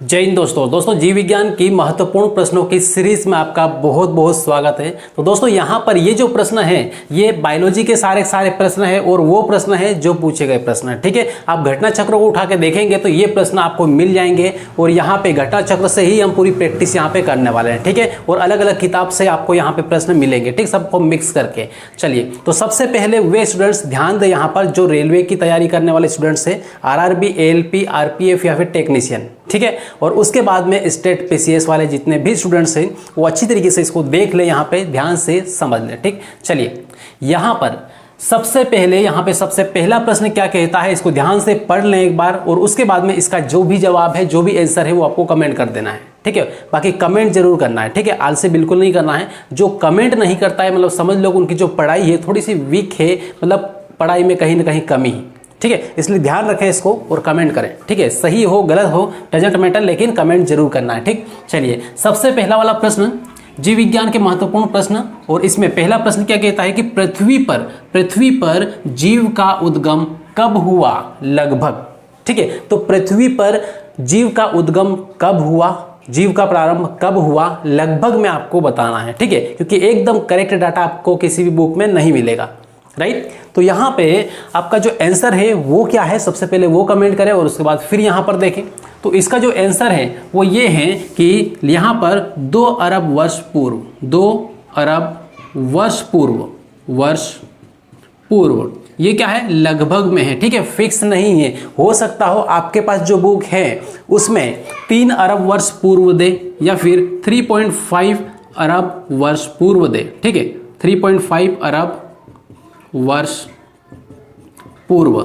जय हिंद दोस्तों जीव विज्ञान की महत्वपूर्ण प्रश्नों की सीरीज में आपका बहुत बहुत स्वागत है। तो दोस्तों यहाँ पर ये जो प्रश्न है ये बायोलॉजी के सारे प्रश्न है और वो प्रश्न है जो पूछे गए प्रश्न है। ठीक है, आप घटना चक्र को उठा के देखेंगे तो ये प्रश्न आपको मिल जाएंगे और यहाँ पे घटना चक्र से ही हम पूरी प्रैक्टिस यहाँ पे करने वाले हैं। ठीक है, और अलग अलग किताब से आपको यहाँ पे प्रश्न मिलेंगे, ठीक, सबको मिक्स करके। चलिए, तो सबसे पहले वे स्टूडेंट्स ध्यान दें यहाँ पर जो रेलवे की तैयारी करने वाले स्टूडेंट्स है, आरआरबी, एएलपी, आरपीएफ या फिर टेक्नीशियन, ठीक है, और उसके बाद में स्टेट पीसीएस वाले जितने भी स्टूडेंट्स हैं वो अच्छी तरीके से इसको देख ले, यहाँ पे ध्यान से समझ ले। ठीक, चलिए यहाँ पर सबसे पहला प्रश्न क्या कहता है, इसको ध्यान से पढ़ लें एक बार और उसके बाद में इसका जो भी जवाब है, जो भी आंसर है वो आपको कमेंट कर देना है। ठीक है, बाकी कमेंट जरूर करना है। ठीक है, आलसी बिल्कुल नहीं करना है। जो कमेंट नहीं करता है मतलब समझ लो उनकी जो पढ़ाई है थोड़ी सी वीक है, मतलब पढ़ाई में कहीं ना कहीं कमी है। ठीक है, इसलिए ध्यान रखें इसको और कमेंट करें। ठीक है, सही हो गलत हो डजंट मैटर, लेकिन कमेंट जरूर करना है। ठीक, चलिए सबसे पहला वाला प्रश्न जीव विज्ञान के महत्वपूर्ण प्रश्न, और इसमें पहला प्रश्न क्या कहता है कि पृथ्वी पर जीव का उद्गम कब हुआ लगभग। ठीक है, तो पृथ्वी पर जीव का उद्गम कब हुआ, जीव का प्रारंभ कब हुआ लगभग में आपको बताना है। ठीक है, क्योंकि एकदम करेक्ट डाटा आपको किसी भी बुक में नहीं मिलेगा, राइट। तो यहाँ पे आपका जो आंसर है वो क्या है, सबसे पहले वो कमेंट करें और उसके बाद फिर यहाँ पर देखें। तो इसका जो आंसर है वो ये है कि यहाँ पर 2 अरब वर्ष पूर्व, 2 अरब वर्ष पूर्व, ये क्या है लगभग में है। ठीक है, फिक्स नहीं है, हो सकता हो आपके पास जो बुक है उसमें 3 अरब वर्ष पूर्व दे या फिर 3.5 अरब वर्ष पूर्व दे। ठीक है, 3.5 अरब वर्ष पूर्व।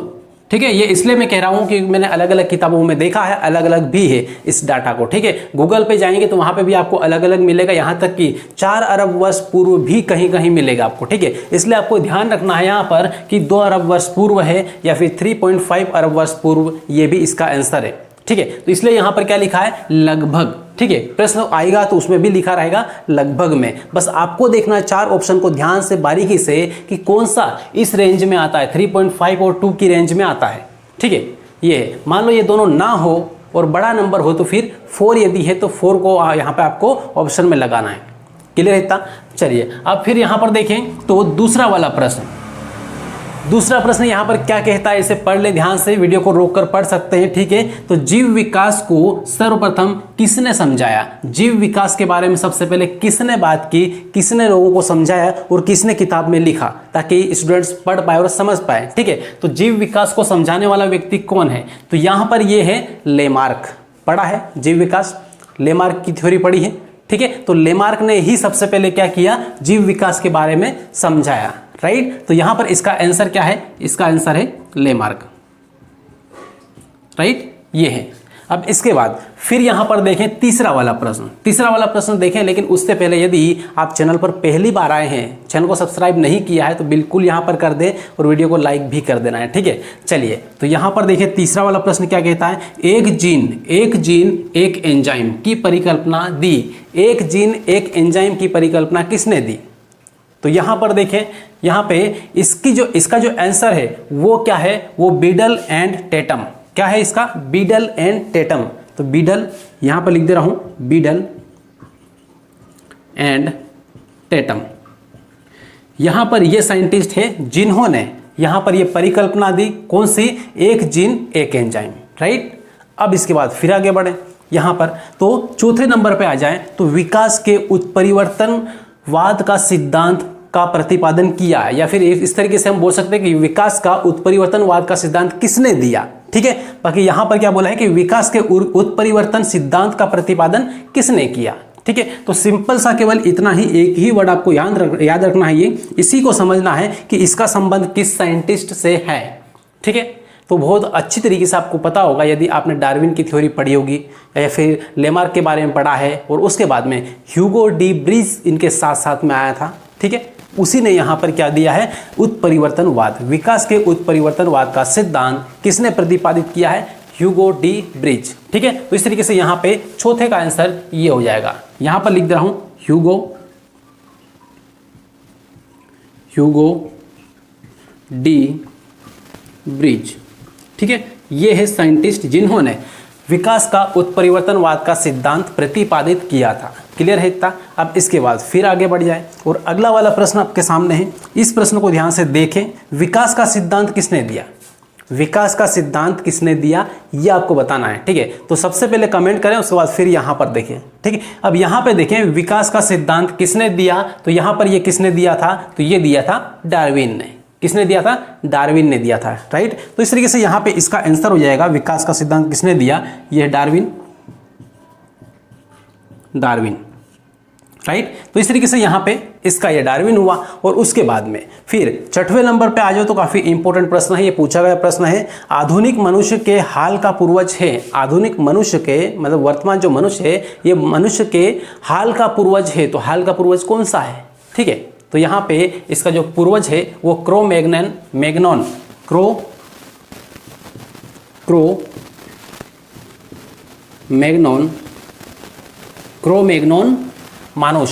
ठीक है, ये इसलिए मैं कह रहा हूं कि मैंने अलग अलग किताबों में देखा है, अलग अलग भी है इस डाटा को। ठीक है, गूगल पे जाएंगे तो वहां पे भी आपको अलग अलग मिलेगा, यहां तक कि 4 अरब वर्ष पूर्व भी कहीं कहीं मिलेगा आपको। ठीक है, इसलिए आपको ध्यान रखना है यहां पर कि 2 अरब वर्ष पूर्व है या फिर 3.5 अरब वर्ष पूर्व, ये भी इसका आंसर है। ठीक है, तो इसलिए यहां पर क्या लिखा है लगभग। ठीक है, प्रश्न आएगा तो उसमें भी लिखा रहेगा लगभग में। बस आपको देखना है 4 ऑप्शन को ध्यान से बारीकी से कि कौन सा इस रेंज में आता है, 3.5 और 2 की रेंज में आता है। ठीक है, ये मान लो ये दोनों ना हो और बड़ा नंबर हो तो फिर 4 यदि है तो 4 को यहाँ पे आपको ऑप्शन में लगाना है। क्लियर है इतना? चलिए अब फिर यहाँ पर देखें तो दूसरा प्रश्न यहाँ पर क्या कहता है, इसे पढ़ ले ध्यान से, वीडियो को रोककर पढ़ सकते हैं। ठीक है, तो जीव विकास को सर्वप्रथम किसने समझाया, जीव विकास के बारे में सबसे पहले किसने बात की, किसने लोगों को समझाया और किसने किताब में लिखा, ताकि स्टूडेंट्स पढ़ पाए और समझ पाए। ठीक है, तो जीव विकास को समझाने वाला व्यक्ति कौन है, तो यहाँ पर ये है लेमार्क। पढ़ा है जीव विकास, लेमार्क की थ्योरी पढ़ी है। ठीक है, तो लेमार्क ने ही सबसे पहले क्या किया, जीव विकास के बारे में समझाया, राइट। तो यहां पर इसका आंसर क्या है, इसका आंसर है लेमार्क, राइट, ये है। अब इसके बाद फिर यहां पर देखें तीसरा वाला प्रश्न देखें, लेकिन उससे पहले यदि आप चैनल पर पहली बार आए हैं, चैनल को सब्सक्राइब नहीं किया है तो बिल्कुल यहां पर कर दें और वीडियो को लाइक भी कर देना है। ठीक है, चलिए तो यहां पर देखिए तीसरा वाला प्रश्न क्या कहता है, एक जीन एक एंजाइम की परिकल्पना दी, एक जीन एक एंजाइम की परिकल्पना किसने दी। तो यहां पर देखें, यहां पे इसका जो आंसर है वो क्या है, वो बीडल एंड टेटम। क्या है इसका, बीडल एंड टेटम। तो बीडल यहां पर लिख दे रहा हूं, बीडल एंड टेटम। यहां पर ये साइंटिस्ट है जिन्होंने यहां पर ये परिकल्पना दी, कौन सी, एक जीन एक एंजाइम, राइट। अब इसके बाद फिर आगे बढ़े यहां पर, तो चौथे नंबर पे आ जाए तो विकास के उत्परिवर्तनवाद का सिद्धांत का प्रतिपादन किया, या फिर इस तरीके से हम बोल सकते हैं कि विकास का उत्परिवर्तनवाद का सिद्धांत किसने दिया। ठीक है, बाकी यहां पर क्या बोला है कि विकास के उत्परिवर्तन सिद्धांत का प्रतिपादन किसने किया। ठीक है, तो सिंपल सा केवल इतना ही, एक ही वर्ड आपको याद रखना है, ये इसी को समझना है कि इसका संबंध किस साइंटिस्ट से है। ठीक है, तो बहुत अच्छी तरीके से आपको पता होगा यदि आपने डार्विन की थ्योरी पढ़ी होगी या फिर लेमार्क के बारे में पढ़ा है, और उसके बाद में ह्यूगो डी ब्रीज इनके साथ साथ में आया था। ठीक है, उसी ने यहां पर क्या दिया है, उत्परिवर्तनवाद, विकास के उत्परिवर्तनवाद का सिद्धांत किसने प्रतिपादित किया है, ह्यूगो डी ब्रीज। ठीक है, तो इस तरीके से यहां पे चौथे का आंसर ये हो जाएगा। यहां पर लिख दे रहा हूं ह्यूगो डी ब्रीज। ठीक है, ये है साइंटिस्ट जिन्होंने विकास का उत्परिवर्तनवाद का सिद्धांत प्रतिपादित किया था। क्लियर है इतना। अब इसके बाद फिर आगे बढ़ जाए और अगला वाला प्रश्न आपके सामने है। इस प्रश्न को ध्यान से देखें। विकास का सिद्धांत किसने दिया? विकास का सिद्धांत किसने दिया ये आपको बताना है। ठीक है, तो सबसे पहले कमेंट करें, उसके बाद फिर यहाँ पर देखें। ठीक है, अब यहाँ पे देखें विकास का सिद्धांत किसने दिया, तो यहाँ पर ये किसने दिया था, तो ये दिया था डार्विन ने। किसने दिया था? डार्विन ने दिया था। राइट, तो इस तरीके से यहाँ पे इसका आंसर हो जाएगा विकास का सिद्धांत किसने दिया, ये डार्विन। Darwin, right. तो इस तरीके से यहाँ पे इसका ये डार्विन हुआ। और उसके बाद में फिर 6वें नंबर पे आ जाओ तो काफी इंपॉर्टेंट प्रश्न है, ये पूछा गया प्रश्न है। आधुनिक मनुष्य के हाल का पूर्वज है। आधुनिक मनुष्य के मतलब वर्तमान जो मनुष्य है ये मनुष्य के हाल का पूर्वज है। तो हाल का पूर्वज कौन सा है? ठीक है, तो यहाँ पे इसका जो पूर्वज है वो क्रोमैग्नोन मानुष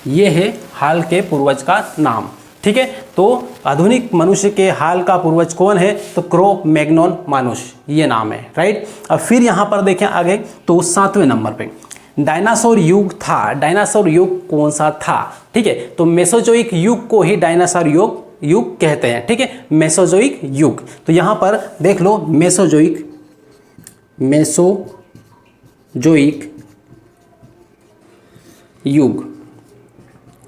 ये है हाल के पूर्वज का नाम। ठीक है, तो आधुनिक मनुष्य के हाल का पूर्वज कौन है? तो क्रोमैग्नोन मानुष ये नाम है। राइट, अब फिर यहाँ पर देखें आगे तो 7वें नंबर पे डायनासोर युग था। डायनासोर युग कौन सा था? ठीक है, तो मेसोजोइक युग को ही डायनासोर युग कहते हैं। ठीक है, मेसोजोइक युग। तो यहाँ पर देख लो मेसोजोइक युग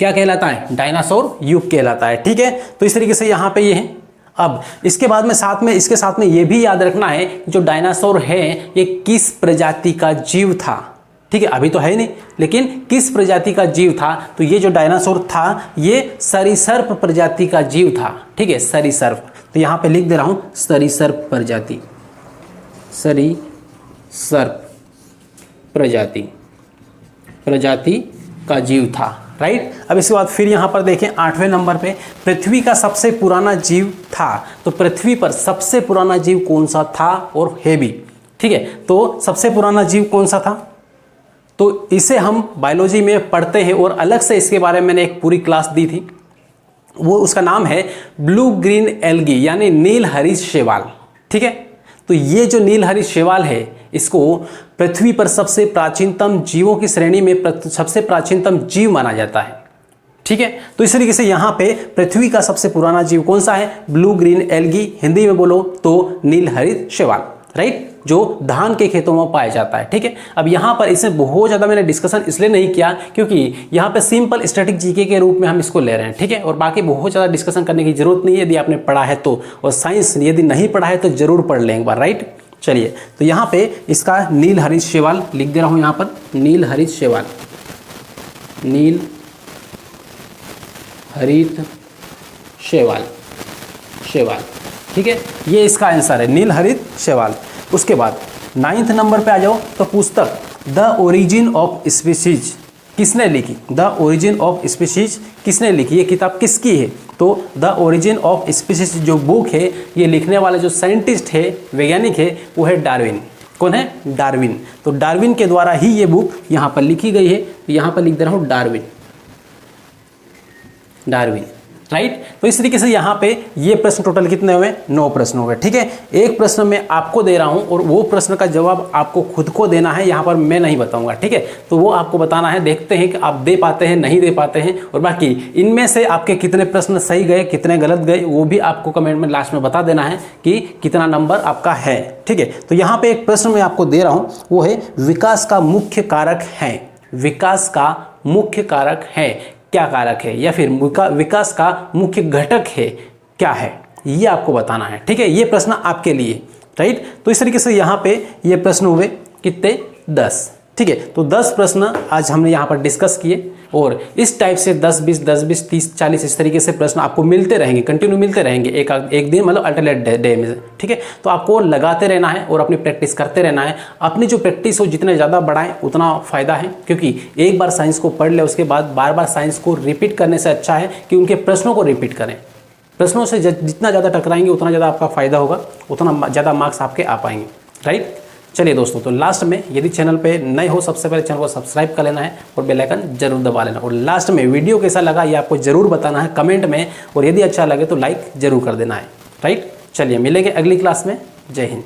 क्या कहलाता है? डायनासोर युग कहलाता है। ठीक है, तो इस तरीके से यहाँ पे ये है। अब इसके बाद में इसके साथ में ये भी याद रखना है जो डायनासोर है ये किस प्रजाति का जीव था। ठीक है, अभी तो है नहीं, लेकिन किस प्रजाति का जीव था? तो ये जो डायनासोर था ये सरीसर्प प्रजाति का जीव था। ठीक है, सरीसर्प। तो यहाँ पे लिख दे रहा हूँ सरीसर्प प्रजाति, सरीसर्प प्रजाति का जीव था। राइट, अब इसके बाद फिर यहाँ पर देखें 8वें नंबर पे पृथ्वी का सबसे पुराना जीव था। तो पृथ्वी पर सबसे पुराना जीव कौन सा था और है भी? ठीक है, तो सबसे पुराना जीव कौन सा था? तो इसे हम बायोलॉजी में पढ़ते हैं और अलग से इसके बारे में मैंने एक पूरी क्लास दी थी। वो उसका नाम है ब्लू ग्रीन एल्गी यानी नील हरित शैवाल। ठीक है, तो ये जो नील हरित शैवाल है इसको पृथ्वी पर सबसे प्राचीनतम जीवों की श्रेणी में सबसे प्राचीनतम जीव माना जाता है। ठीक है, तो इस तरीके से यहाँ पे पृथ्वी का सबसे पुराना जीव कौन सा है? ब्लू ग्रीन एल्गी, हिंदी में बोलो तो नील हरित शैवाल। राइट, जो धान के खेतों में पाया जाता है। ठीक है, अब यहाँ पर इसे बहुत ज़्यादा मैंने डिस्कशन इसलिए नहीं किया क्योंकि यहाँ पे सिंपल स्टैटिक जीके के रूप में हम इसको ले रहे हैं। ठीक है, और बाकी बहुत ज़्यादा डिस्कशन करने की जरूरत नहीं है यदि आपने पढ़ा है तो, और साइंस यदि नहीं पढ़ा है तो जरूर पढ़ लें एक बार। राइट, चलिए तो यहाँ पे इसका नील हरित शैवाल लिख दे रहा हूँ यहाँ पर, नील हरित शैवाल, नील हरित शैवाल। ठीक है, ये इसका आंसर है नील हरित शैवाल। उसके बाद 9th नंबर पे आ जाओ तो पुस्तक द ओरिजिन ऑफ स्पीशीज किसने लिखी? द ओरिजिन ऑफ स्पीशीज किसने लिखी? ये किताब किसकी है? तो द ओरिजिन ऑफ स्पीशीज जो बुक है ये लिखने वाला जो साइंटिस्ट है, वैज्ञानिक है, वो है डार्विन। कौन है? डार्विन। तो डार्विन के द्वारा ही ये बुक यहाँ पर लिखी गई है। यहाँ पर लिख दे रहा हूँ डार्विन। राइट, तो इस तरीके से यहाँ पे ये प्रश्न टोटल कितने हुए? 9 प्रश्न हो गए। ठीक है, एक प्रश्न मैं आपको दे रहा हूँ और वो प्रश्न का जवाब आपको खुद को देना है, यहाँ पर मैं नहीं बताऊंगा। ठीक है, तो वो आपको बताना है। देखते हैं कि आप दे पाते हैं नहीं दे पाते हैं, और बाकी इनमें से आपके कितने प्रश्न सही गए कितने गलत गए वो भी आपको कमेंट में लास्ट में बता देना है कि कितना नंबर आपका है। ठीक है, तो यहाँ पे एक प्रश्न मैं आपको दे रहा हूँ, वो है विकास का मुख्य कारक है। विकास का मुख्य कारक है क्या कारक है, या फिर विकास का मुख्य घटक है क्या है, ये आपको बताना है। ठीक है, ये प्रश्न आपके लिए। राइट, तो इस तरीके से यहाँ पे ये प्रश्न हुए कितने? 10। ठीक है, तो 10 प्रश्न आज हमने यहाँ पर डिस्कस किए, और इस टाइप से 10 20 10 20 30 40 इस तरीके से प्रश्न आपको मिलते रहेंगे, कंटिन्यू मिलते रहेंगे एक दिन मतलब अल्टरनेट डे में। ठीक है, तो आपको लगाते रहना है और अपनी प्रैक्टिस करते रहना है। अपनी जो प्रैक्टिस हो जितने ज़्यादा बढ़ाएं उतना फ़ायदा है, क्योंकि एक बार साइंस को पढ़ ले उसके बाद बार बार साइंस को रिपीट करने से अच्छा है कि उनके प्रश्नों को रिपीट करें। प्रश्नों से जितना ज़्यादा टकराएंगे उतना ज़्यादा आपका फ़ायदा होगा, उतना ज़्यादा मार्क्स आपके आ पाएंगे। राइट, चलिए दोस्तों, तो लास्ट में यदि चैनल पे नए हो सबसे पहले चैनल को सब्सक्राइब कर लेना है और बेल आइकन जरूर दबा लेना, और लास्ट में वीडियो कैसा लगा ये आपको जरूर बताना है कमेंट में, और यदि अच्छा लगे तो लाइक जरूर कर देना है। राइट, चलिए मिलेंगे अगली क्लास में। जय हिंद।